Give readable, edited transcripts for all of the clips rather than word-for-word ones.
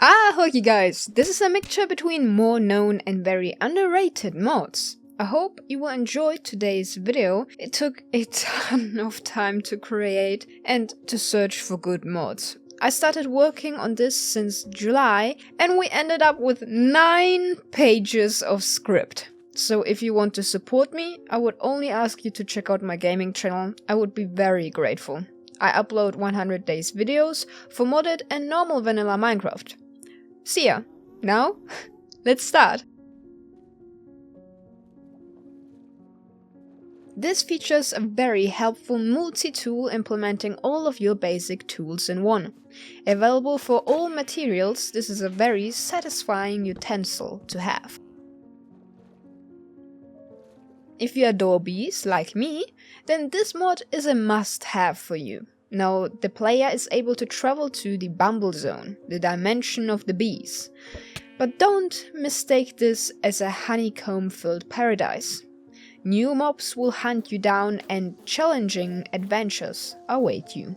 Hockey guys, this is a mixture between more known and very underrated mods. I hope you will enjoy today's video. It took a ton of time to create and to search for good mods. I started working on this since July and we ended up with 9 pages of script. So if you want to support me, I would only ask you to check out my gaming channel. I would be very grateful. I upload 100 days videos for modded and normal vanilla Minecraft. See ya! Now, let's start! This features a very helpful multi-tool implementing all of your basic tools in one. Available for all materials, this is a very satisfying utensil to have. If you adore bees, like me, then this mod is a must-have for you. Now, the player is able to travel to the Bumblezone, the dimension of the bees. But don't mistake this as a honeycomb-filled paradise. New mobs will hunt you down and challenging adventures await you.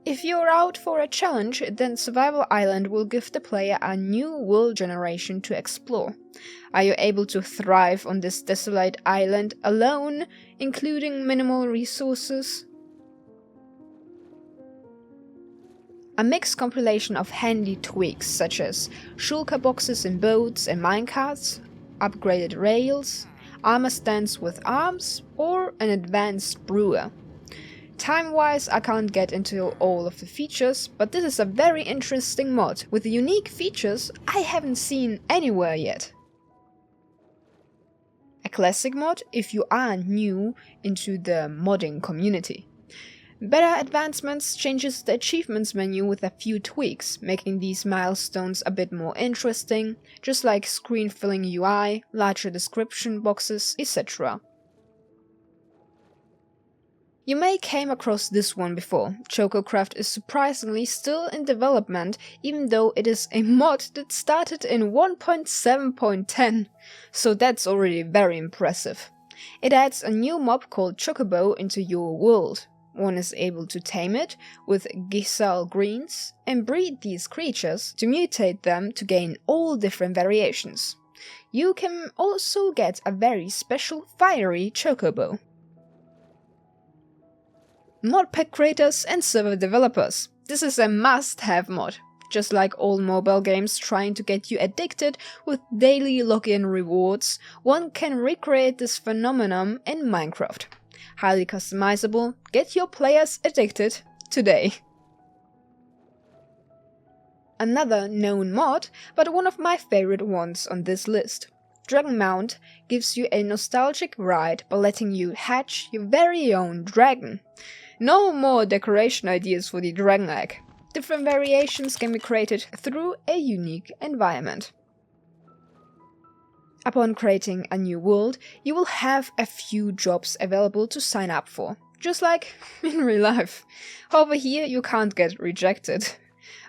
If you're out for a challenge, then Survival Island will give the player a new world generation to explore. Are you able to thrive on this desolate island alone, including minimal resources? A mixed compilation of handy tweaks such as shulker boxes in boats and minecarts, upgraded rails, armor stands with arms, or an advanced brewer. Time-wise, I can't get into all of the features, but this is a very interesting mod with unique features I haven't seen anywhere yet. A classic mod if you are new into the modding community. Better Advancements changes the achievements menu with a few tweaks, making these milestones a bit more interesting, just like screen-filling UI, larger description boxes, etc. You may came across this one before. Chococraft is surprisingly still in development, even though it is a mod that started in 1.7.10, so that's already very impressive. It adds a new mob called Chocobo into your world. One is able to tame it with Gisal greens and breed these creatures to mutate them to gain all different variations. You can also get a very special fiery Chocobo. Mod pack creators and server developers. This is a must-have mod. Just like all mobile games trying to get you addicted with daily login rewards, one can recreate this phenomenon in Minecraft. Highly customizable, get your players addicted today. Another known mod, but one of my favorite ones on this list. Dragon Mount gives you a nostalgic ride by letting you hatch your very own dragon. No more decoration ideas for the dragon egg. Different variations can be created through a unique environment. Upon creating a new world, you will have a few jobs available to sign up for, just like in real life. However, here you can't get rejected.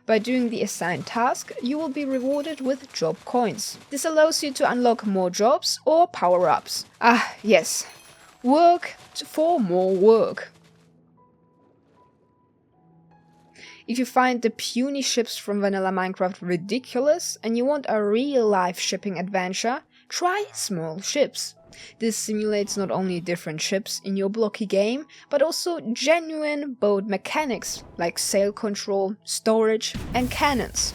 By doing the assigned task, you will be rewarded with job coins. This allows you to unlock more jobs or power-ups. Ah, yes. Work for more work. If you find the puny ships from vanilla Minecraft ridiculous and you want a real-life shipping adventure, try small ships. This simulates not only different ships in your blocky game, but also genuine boat mechanics like sail control, storage, and cannons.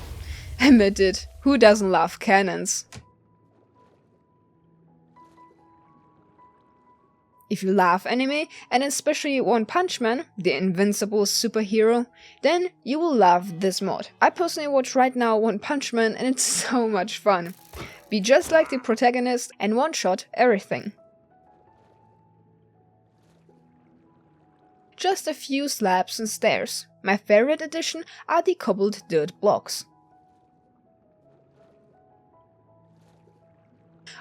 Admit it, who doesn't love cannons? If you love anime, and especially One Punch Man, the invincible superhero, then you will love this mod. I personally watch right now One Punch Man and it's so much fun. Be just like the protagonist and one-shot everything. Just a few slabs and stairs. My favorite addition are the cobbled dirt blocks.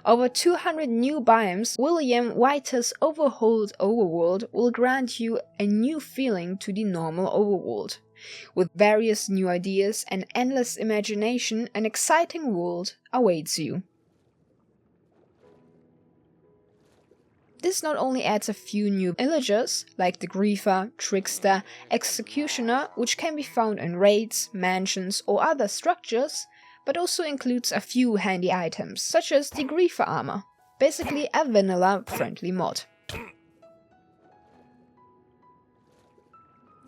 Over 200 new biomes, William Wyther's Overhauled Overworld will grant you a new feeling to the normal Overworld. With various new ideas and endless imagination, an exciting world awaits you. This not only adds a few new villagers, like the Griefer, Trickster, Executioner, which can be found in raids, mansions or other structures, but also includes a few handy items, such as the Griefer armor, basically a vanilla-friendly mod.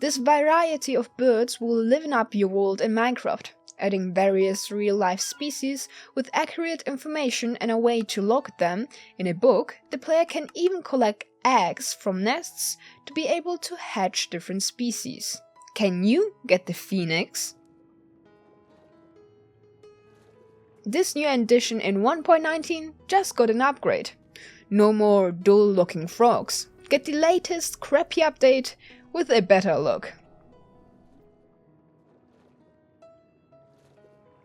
This variety of birds will liven up your world in Minecraft, adding various real-life species with accurate information and a way to log them in a book. The player can even collect eggs from nests to be able to hatch different species. Can you get the phoenix? This new addition in 1.19 just got an upgrade. No more dull-looking frogs. Get the latest crappy update with a better look.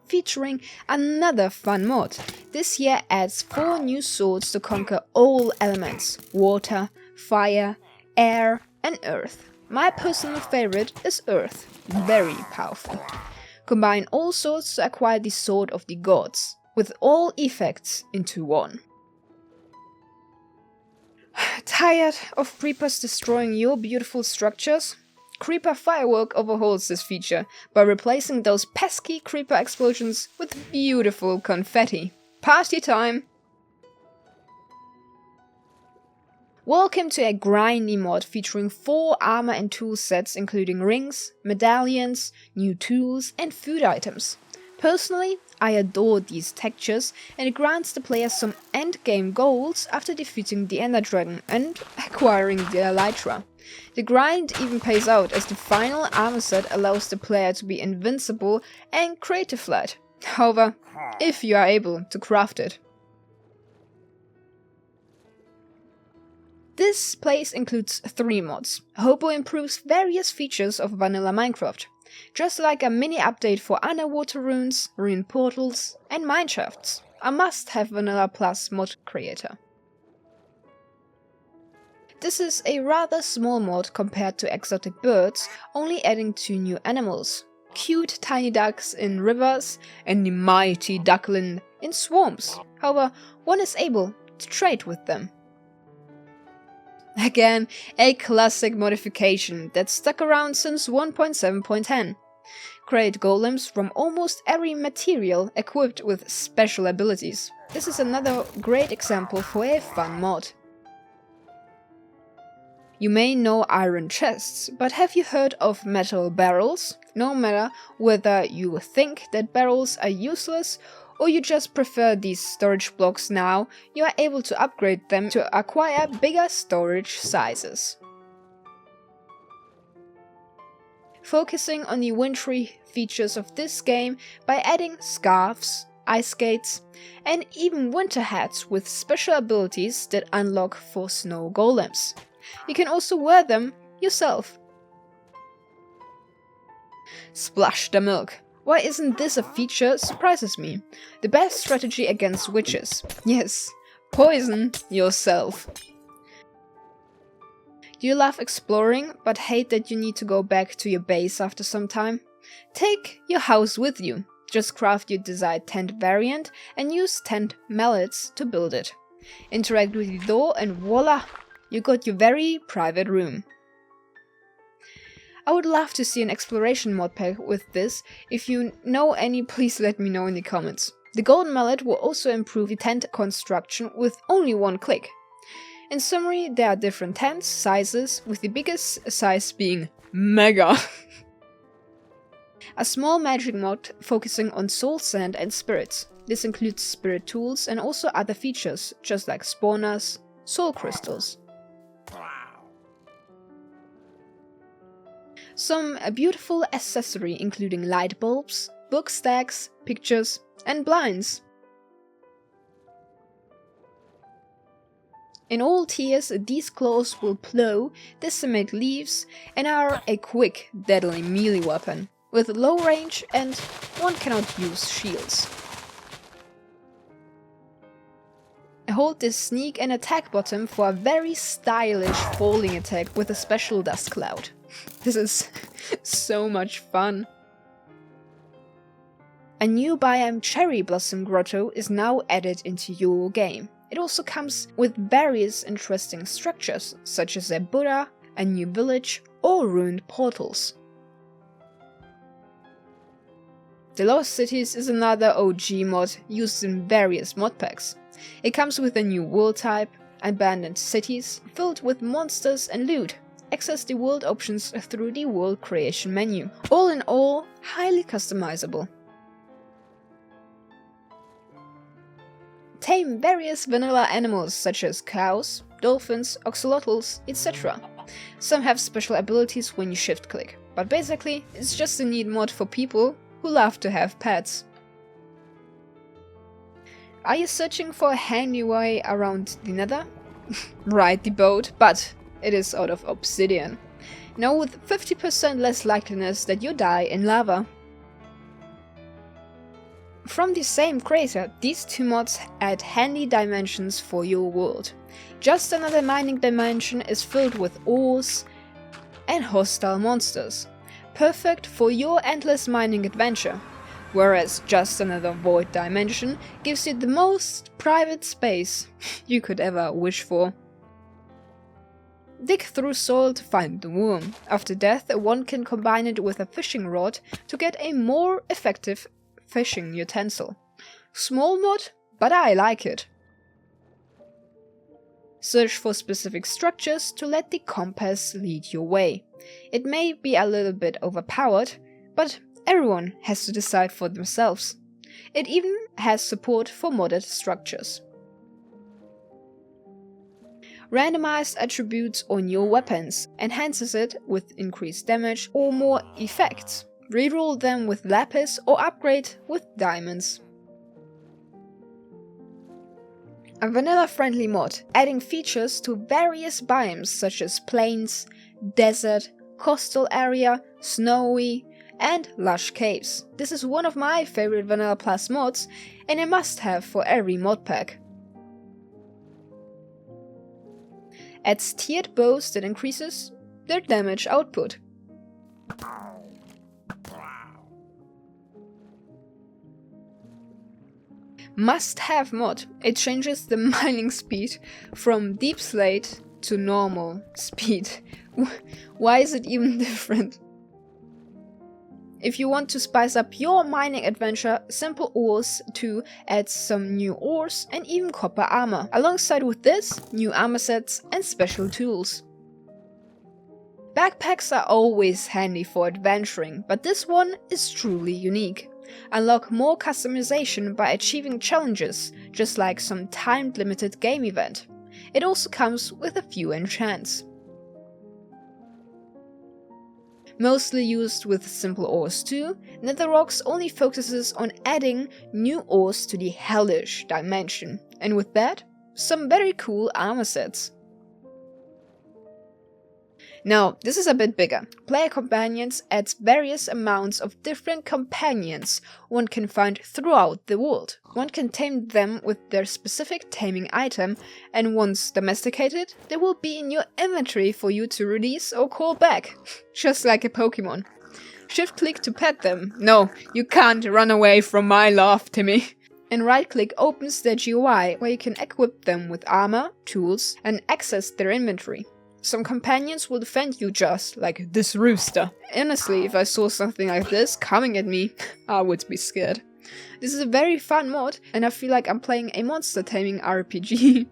Featuring another fun mod. This year adds 4 new swords to conquer all elements: water, fire, air and earth. My personal favorite is earth, very powerful. Combine all swords to acquire the Sword of the Gods, with all effects into one. Tired of creepers destroying your beautiful structures? Creeper Firework overhauls this feature by replacing those pesky creeper explosions with beautiful confetti. Party time! Welcome to a grindy mod featuring 4 armor and tool sets including rings, medallions, new tools and food items. Personally, I adore these textures and it grants the player some endgame goals after defeating the Ender Dragon and acquiring the Elytra. The grind even pays out as the final armor set allows the player to be invincible and creative flat. However, if you are able to craft it. This place includes 3 mods. Hopo improves various features of vanilla Minecraft, just like a mini update for underwater runes, rune portals and mineshafts. A must-have vanilla plus mod creator. This is a rather small mod compared to exotic birds, only adding 2 new animals. Cute tiny ducks in rivers and the mighty Duckling in swamps. However, one is able to trade with them. Again, a classic modification that's stuck around since 1.7.10. Create golems from almost every material equipped with special abilities. This is another great example for a fun mod. You may know iron chests, but have you heard of metal barrels? No matter whether you think that barrels are useless or you just prefer these storage blocks now, you are able to upgrade them to acquire bigger storage sizes. Focusing on the wintry features of this game by adding scarves, ice skates, and even winter hats with special abilities that unlock for snow golems. You can also wear them yourself. Splash the milk. Why isn't this a feature surprises me. The best strategy against witches. Yes, poison yourself. Do you love exploring but hate that you need to go back to your base after some time? Take your house with you. Just craft your desired tent variant and use tent mallets to build it. Interact with the door and voila! You got your very private room. I would love to see an exploration mod pack with this. If you know any, please let me know in the comments. The golden mallet will also improve the tent construction with only one click. In summary, there are different tents sizes, with the biggest size being mega. A small magic mod focusing on soul sand and spirits. This includes spirit tools and also other features, just like spawners, soul crystals. Some beautiful accessory including light bulbs, book stacks, pictures and blinds. In all tiers, these claws will plow, decimate leaves and are a quick, deadly melee weapon, with low range and one cannot use shields. Hold this sneak and attack button for a very stylish falling attack with a special dust cloud. This is so much fun. A new biome Cherry Blossom Grotto is now added into your game. It also comes with various interesting structures, such as a Buddha, a new village, or ruined portals. The Lost Cities is another OG mod used in various mod packs. It comes with a new world type, abandoned cities filled with monsters and loot. Access the world options through the world creation menu. All in all, highly customizable. Tame various vanilla animals such as cows, dolphins, oxalotls, etc. Some have special abilities when you shift click, but basically it's just a neat mod for people who love to have pets. Are you searching for a handy way around the nether? Ride the boat, but it is out of obsidian. Now with 50% less likeliness that you die in lava. From the same creator, these two mods add handy dimensions for your world. Just Another mining dimension is filled with ores and hostile monsters, perfect for your endless mining adventure, whereas Just Another void dimension gives you the most private space you could ever wish for. Dig through soil to find the worm. After death, one can combine it with a fishing rod to get a more effective fishing utensil. Small mod, but I like it. Search for specific structures to let the compass lead your way. It may be a little bit overpowered, but everyone has to decide for themselves. It even has support for modded structures. Randomized attributes on your weapons enhances it with increased damage or more effects. Reroll them with lapis or upgrade with diamonds. A vanilla-friendly mod, adding features to various biomes such as plains, desert, coastal area, snowy, and lush caves. This is one of my favorite Vanilla Plus mods and a must-have for every mod pack. Adds tiered bows that increases their damage output. Must-have mod. It changes the mining speed from Deepslate to normal speed. Why is it even different? If you want to spice up your mining adventure, simple ores to add some new ores and even copper armor. Alongside with this, new armor sets and special tools. Backpacks are always handy for adventuring, but this one is truly unique. Unlock more customization by achieving challenges, just like some time-limited game event. It also comes with a few enchants. Mostly used with simple ores too, Netherrocks only focuses on adding new ores to the hellish dimension, and with that, some very cool armor sets. Now, this is a bit bigger. Player Companions adds various amounts of different companions one can find throughout the world. One can tame them with their specific taming item, and once domesticated, they will be in your inventory for you to release or call back. Just like a Pokemon. Shift-click to pet them. No, you can't run away from my love, Timmy. And right-click opens their GUI, where you can equip them with armor, tools, and access their inventory. Some companions will defend you just like this rooster. Honestly, if I saw something like this coming at me, I would be scared. This is a very fun mod, and I feel like I'm playing a monster taming RPG.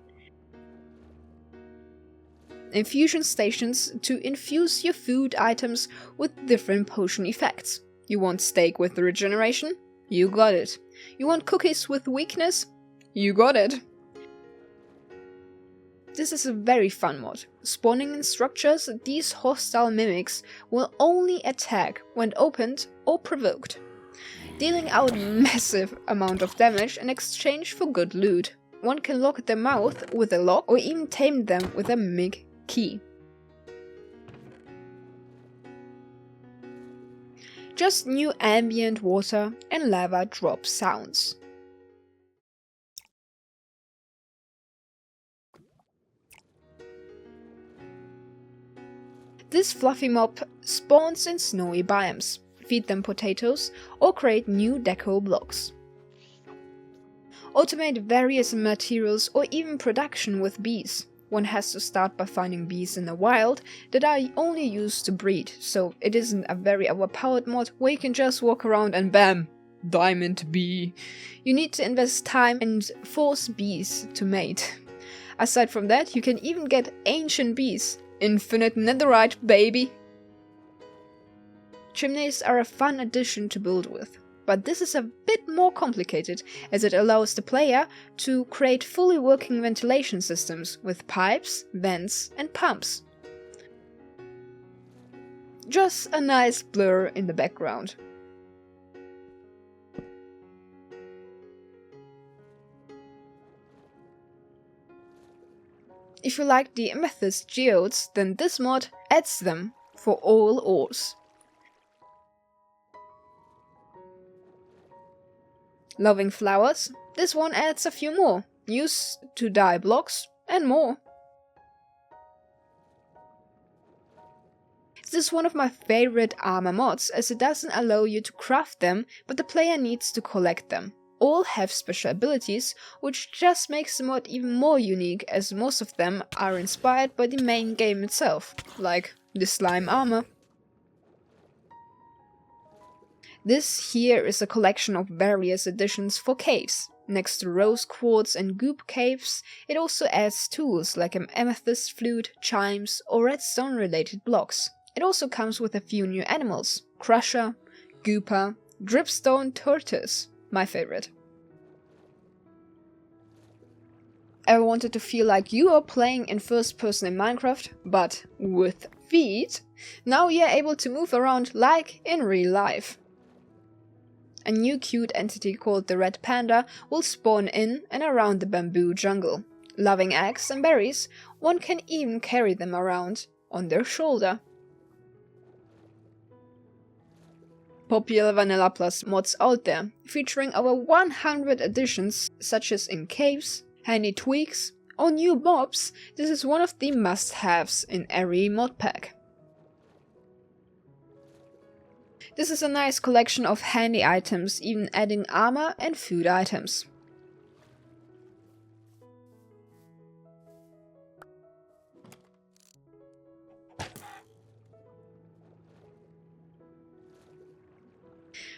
Infusion stations to infuse your food items with different potion effects. You want steak with regeneration? You got it. You want cookies with weakness? You got it. This is a very fun mod. Spawning in structures, these hostile mimics will only attack when opened or provoked, dealing out massive amount of damage in exchange for good loot. One can lock their mouth with a lock or even tame them with a mimic key. Just new ambient water and lava drop sounds. This fluffy mob spawns in snowy biomes. Feed them potatoes or create new deco blocks. Automate various materials or even production with bees. One has to start by finding bees in the wild that are only used to breed, so it isn't a very overpowered mod where you can just walk around and bam! Diamond bee. You need to invest time and force bees to mate. Aside from that, you can even get ancient bees. Infinite netherite, baby! Chimneys are a fun addition to build with, but this is a bit more complicated as it allows the player to create fully working ventilation systems with pipes, vents and pumps. Just a nice blur in the background. If you like the amethyst geodes, then this mod adds them for all ores. Loving flowers, this one adds a few more, used to dye blocks and more. This is one of my favorite armor mods as it doesn't allow you to craft them, but the player needs to collect them. All have special abilities, which just makes the mod even more unique as most of them are inspired by the main game itself, like the slime armor. This here is a collection of various additions for caves. Next to rose quartz and goop caves, it also adds tools like an amethyst flute, chimes or redstone related blocks. It also comes with a few new animals, crusher, gooper, dripstone tortoise. My favorite. Ever wanted to feel like you are playing in first person in Minecraft, but with feet? Now you're able to move around like in real life. A new cute entity called the Red Panda will spawn in and around the bamboo jungle. Loving eggs and berries, one can even carry them around on their shoulder. Popular Vanilla Plus mods out there, featuring over 100 additions such as in caves, handy tweaks, or new mobs. This is one of the must-haves in every mod pack. This is a nice collection of handy items, even adding armor and food items.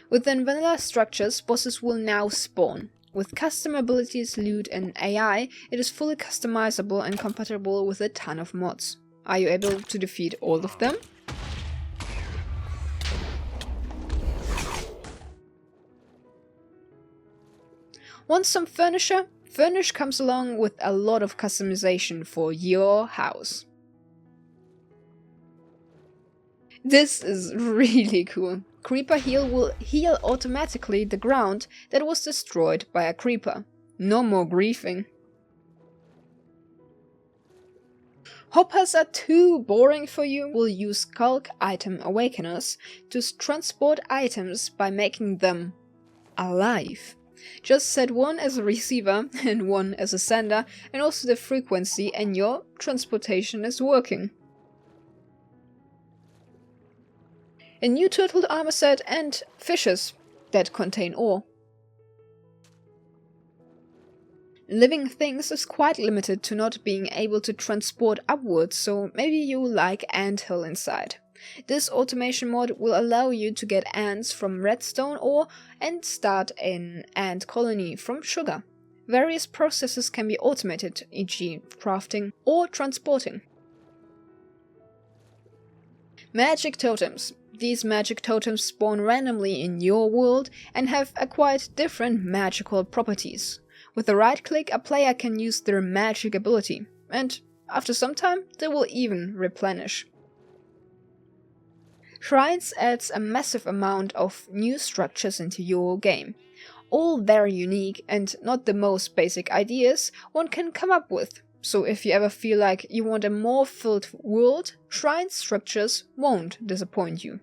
Within vanilla structures, bosses will now spawn. With custom abilities, loot and AI, it is fully customizable and compatible with a ton of mods. Are you able to defeat all of them? Want some furniture? Furnish comes along with a lot of customization for your house. This is really cool. Creeper Heal will heal automatically the ground that was destroyed by a creeper. No more griefing. Hoppers are too boring for you? We'll use Skulk Item Awakeners to transport items by making them alive. Just set one as a receiver and one as a sender, and also the frequency, and your transportation is working. A new turtle armor set and fishes that contain ore. Living things is quite limited to not being able to transport upwards, so maybe you like Anthill Inside. This automation mod will allow you to get ants from redstone ore and start an ant colony from sugar. Various processes can be automated, e.g. crafting or transporting. Magic Totems. These magic totems spawn randomly in your world and have acquired different magical properties. With a right click, a player can use their magic ability, and after some time they will even replenish. Shrines adds a massive amount of new structures into your game. All very unique and not the most basic ideas one can come up with. So if you ever feel like you want a more filled world, shrine structures won't disappoint you.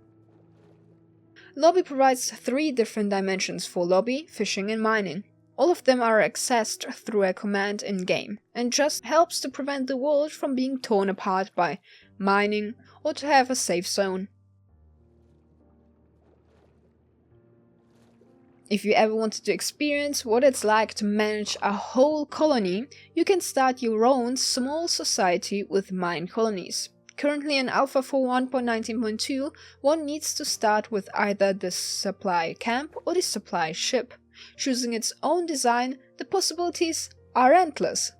Lobby provides 3 different dimensions for lobby, fishing and mining. All of them are accessed through a command in-game, and just helps to prevent the world from being torn apart by mining or to have a safe zone. If you ever wanted to experience what it's like to manage a whole colony, you can start your own small society with mine colonies. Currently in Alpha for 1.19.2, one needs to start with either the supply camp or the supply ship. Choosing its own design, the possibilities are endless.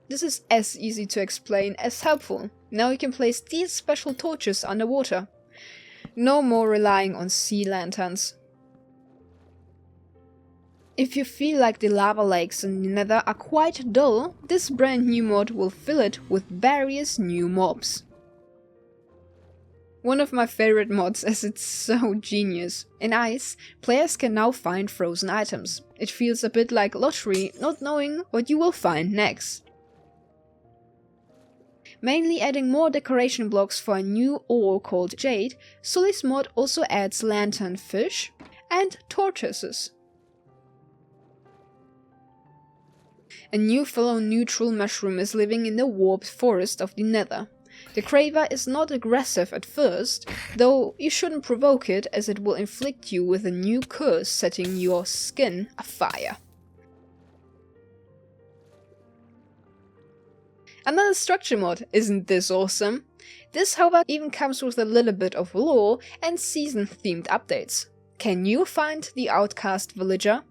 This is as easy to explain as helpful. Now you can place these special torches underwater. No more relying on sea lanterns. If you feel like the lava lakes in the Nether are quite dull, this brand new mod will fill it with various new mobs. One of my favorite mods as it's so genius. In Ice, players can now find frozen items. It feels a bit like lottery, not knowing what you will find next. Mainly adding more decoration blocks for a new ore called Jade, Sully's mod also adds lantern fish and tortoises. A new fellow neutral mushroom is living in the warped forest of the Nether. The Craver is not aggressive at first, though you shouldn't provoke it as it will inflict you with a new curse setting your skin afire. Another structure mod, isn't this awesome? This however even comes with a little bit of lore and season themed updates. Can you find the outcast villager?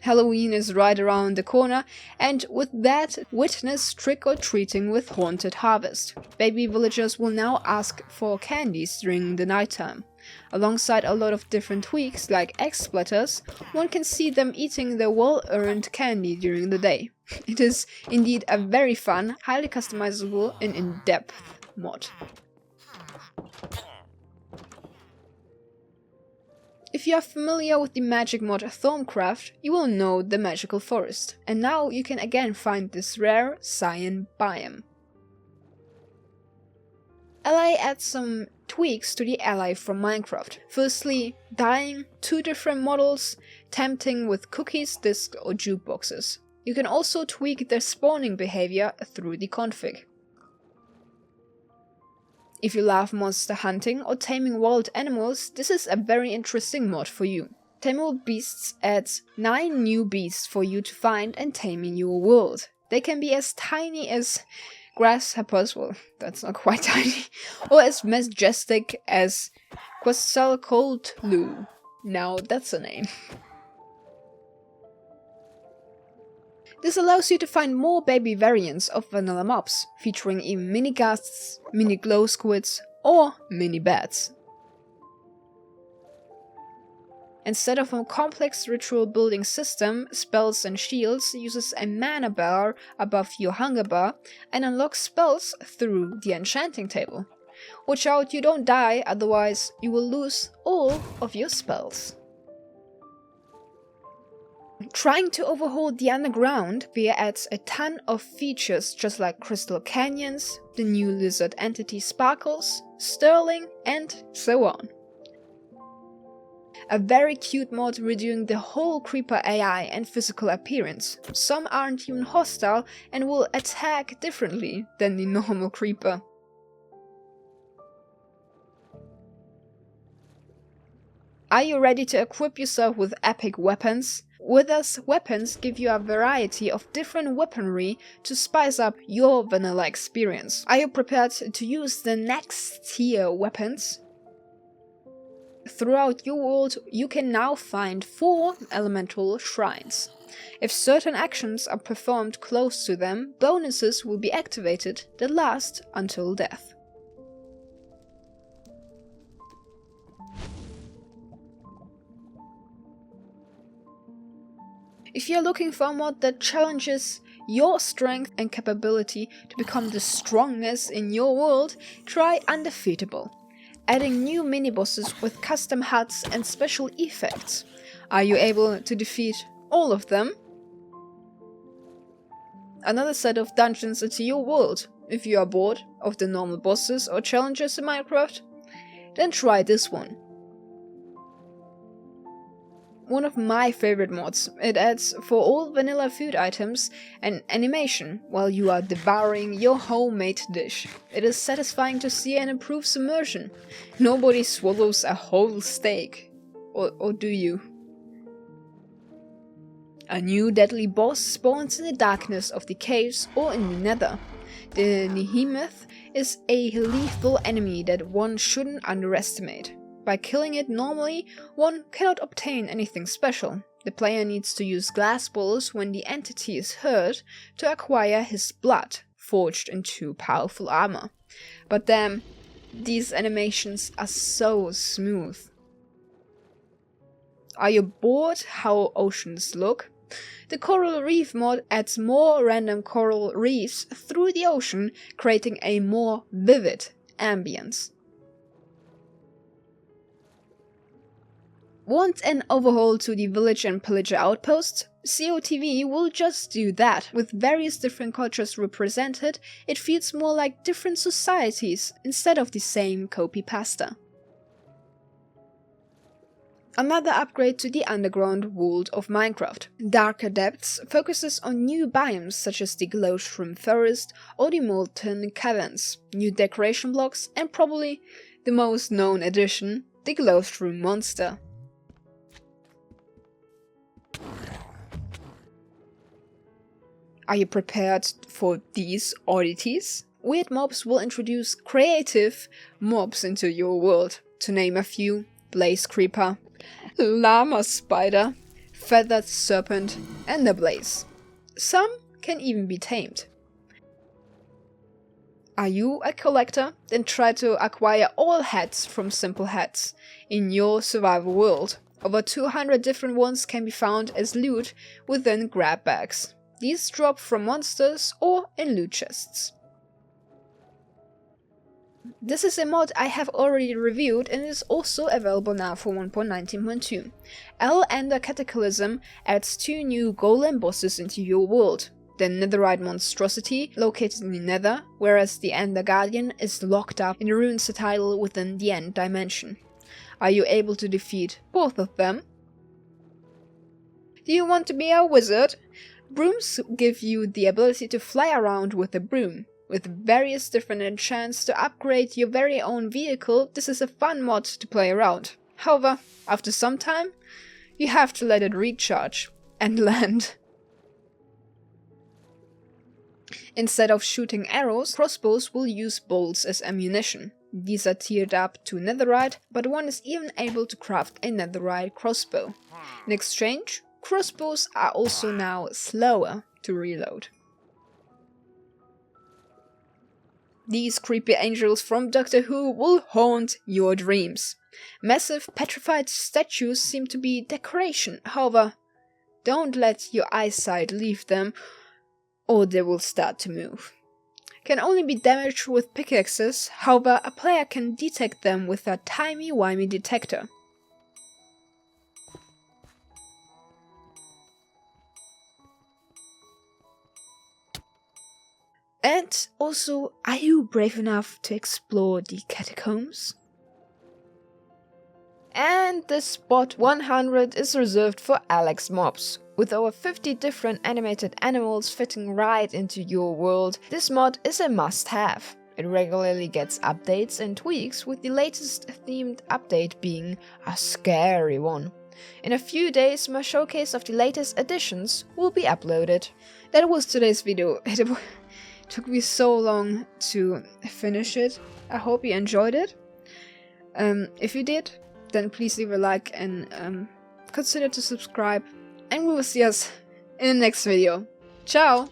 Halloween is right around the corner, and with that, witness trick-or-treating with Haunted Harvest. Baby villagers will now ask for candies during the nighttime. Alongside a lot of different tweaks like egg splatters, one can see them eating their well-earned candy during the day. It is indeed a very fun, highly customizable and in-depth mod. If you are familiar with the magic mod Thorncraft, you will know the magical forest, and now you can again find this rare cyan biome. Ally adds some tweaks to the ally from Minecraft. Firstly, dyeing 2 different models, tempting with cookies, discs or jukeboxes. You can also tweak their spawning behavior through the config. If you love monster hunting or taming wild animals, this is a very interesting mod for you. Tameable Beasts adds 9 new beasts for you to find and tame in your world. They can be as tiny as grasshoppers, well, that's not quite tiny, or as majestic as Quetzalcoatl. Now that's a name. This allows you to find more baby variants of vanilla mobs, featuring even mini ghasts, mini glow squids, or mini bats. Instead of a complex ritual building system, Spells and Shields uses a mana bar above your hunger bar and unlocks spells through the enchanting table. Watch out you don't die, otherwise you will lose all of your spells. Trying to overhaul the underground, Via adds a ton of features just like Crystal Canyons, the new lizard entity Sparkles, Sterling, and so on. A very cute mod redoing the whole Creeper AI and physical appearance. Some aren't even hostile and will attack differently than the normal Creeper. Are you ready to equip yourself with epic weapons? Wyther's weapons give you a variety of different weaponry to spice up your vanilla experience. Are you prepared to use the next tier weapons? Throughout your world, you can now find 4 elemental shrines. If certain actions are performed close to them, bonuses will be activated that last until death. If you're looking for a mod that challenges your strength and capability to become the strongest in your world, try Undefeatable, adding new mini-bosses with custom huts and special effects. Are you able to defeat all of them? Another set of dungeons into your world. If you are bored of the normal bosses or challenges in Minecraft, then try this one. one of my favorite mods. It adds for all vanilla food items an animation while you are devouring your homemade dish. It is satisfying to see and improve immersion. Nobody swallows a whole steak. Or do you? A new deadly boss spawns in the darkness of the caves or in the nether. The Behemoth is a lethal enemy that one shouldn't underestimate. By killing it normally, one cannot obtain anything special. The player needs to use glass balls when the entity is hurt to acquire his blood, forged into powerful armor. But damn, these animations are so smooth. Are you bored how oceans look? The Coral Reef mod adds more random coral reefs through the ocean, creating a more vivid ambience. Want an overhaul to the village and pillager outposts? COTV will just do that. With various different cultures represented, it feels more like different societies instead of the same copy-pasta. Another upgrade to the underground world of Minecraft. Darker Depths focuses on new biomes such as the Glowstream Forest or the Molten Caverns, new decoration blocks, and probably the most known addition, the Glowstream Monster. Are you prepared for these oddities? Weird mobs will introduce creative mobs into your world. To name a few: Blaze Creeper, Llama Spider, Feathered Serpent, and the Blaze. Some can even be tamed. Are you a collector? Then try to acquire all hats from Simple Hats in your survival world. Over 200 different ones can be found as loot within grab bags. These drop from monsters or in loot chests. This is a mod I have already reviewed and is also available now for 1.19.2. El Ender Cataclysm adds 2 new golem bosses into your world. The netherite monstrosity located in the nether, whereas the Ender Guardian is locked up in the rune citadel within the end dimension. Are you able to defeat both of them? Do you want to be a wizard? Brooms give you the ability to fly around with a broom. With various different enchants to upgrade your very own vehicle, this is a fun mod to play around. However, after some time, you have to let it recharge and land. Instead of shooting arrows, crossbows will use bolts as ammunition. These are tiered up to netherite, but one is even able to craft a netherite crossbow. In exchange, crossbows are also now slower to reload. These creepy angels from Doctor Who will haunt your dreams. Massive petrified statues seem to be decoration, however, don't let your eyesight leave them or they will start to move. Can only be damaged with pickaxes, however a player can detect them with a timey-wimey detector. And also, are you brave enough to explore the catacombs? And the spot 100 is reserved for Alex mobs. With over 50 different animated animals fitting right into your world, this mod is a must-have. It regularly gets updates and tweaks, with the latest themed update being a scary one. In a few days, my showcase of the latest additions will be uploaded. That was today's video. It took me so long to finish it. I hope you enjoyed it. If you did, then please leave a like and consider to subscribe. And we will see us in the next video. Ciao!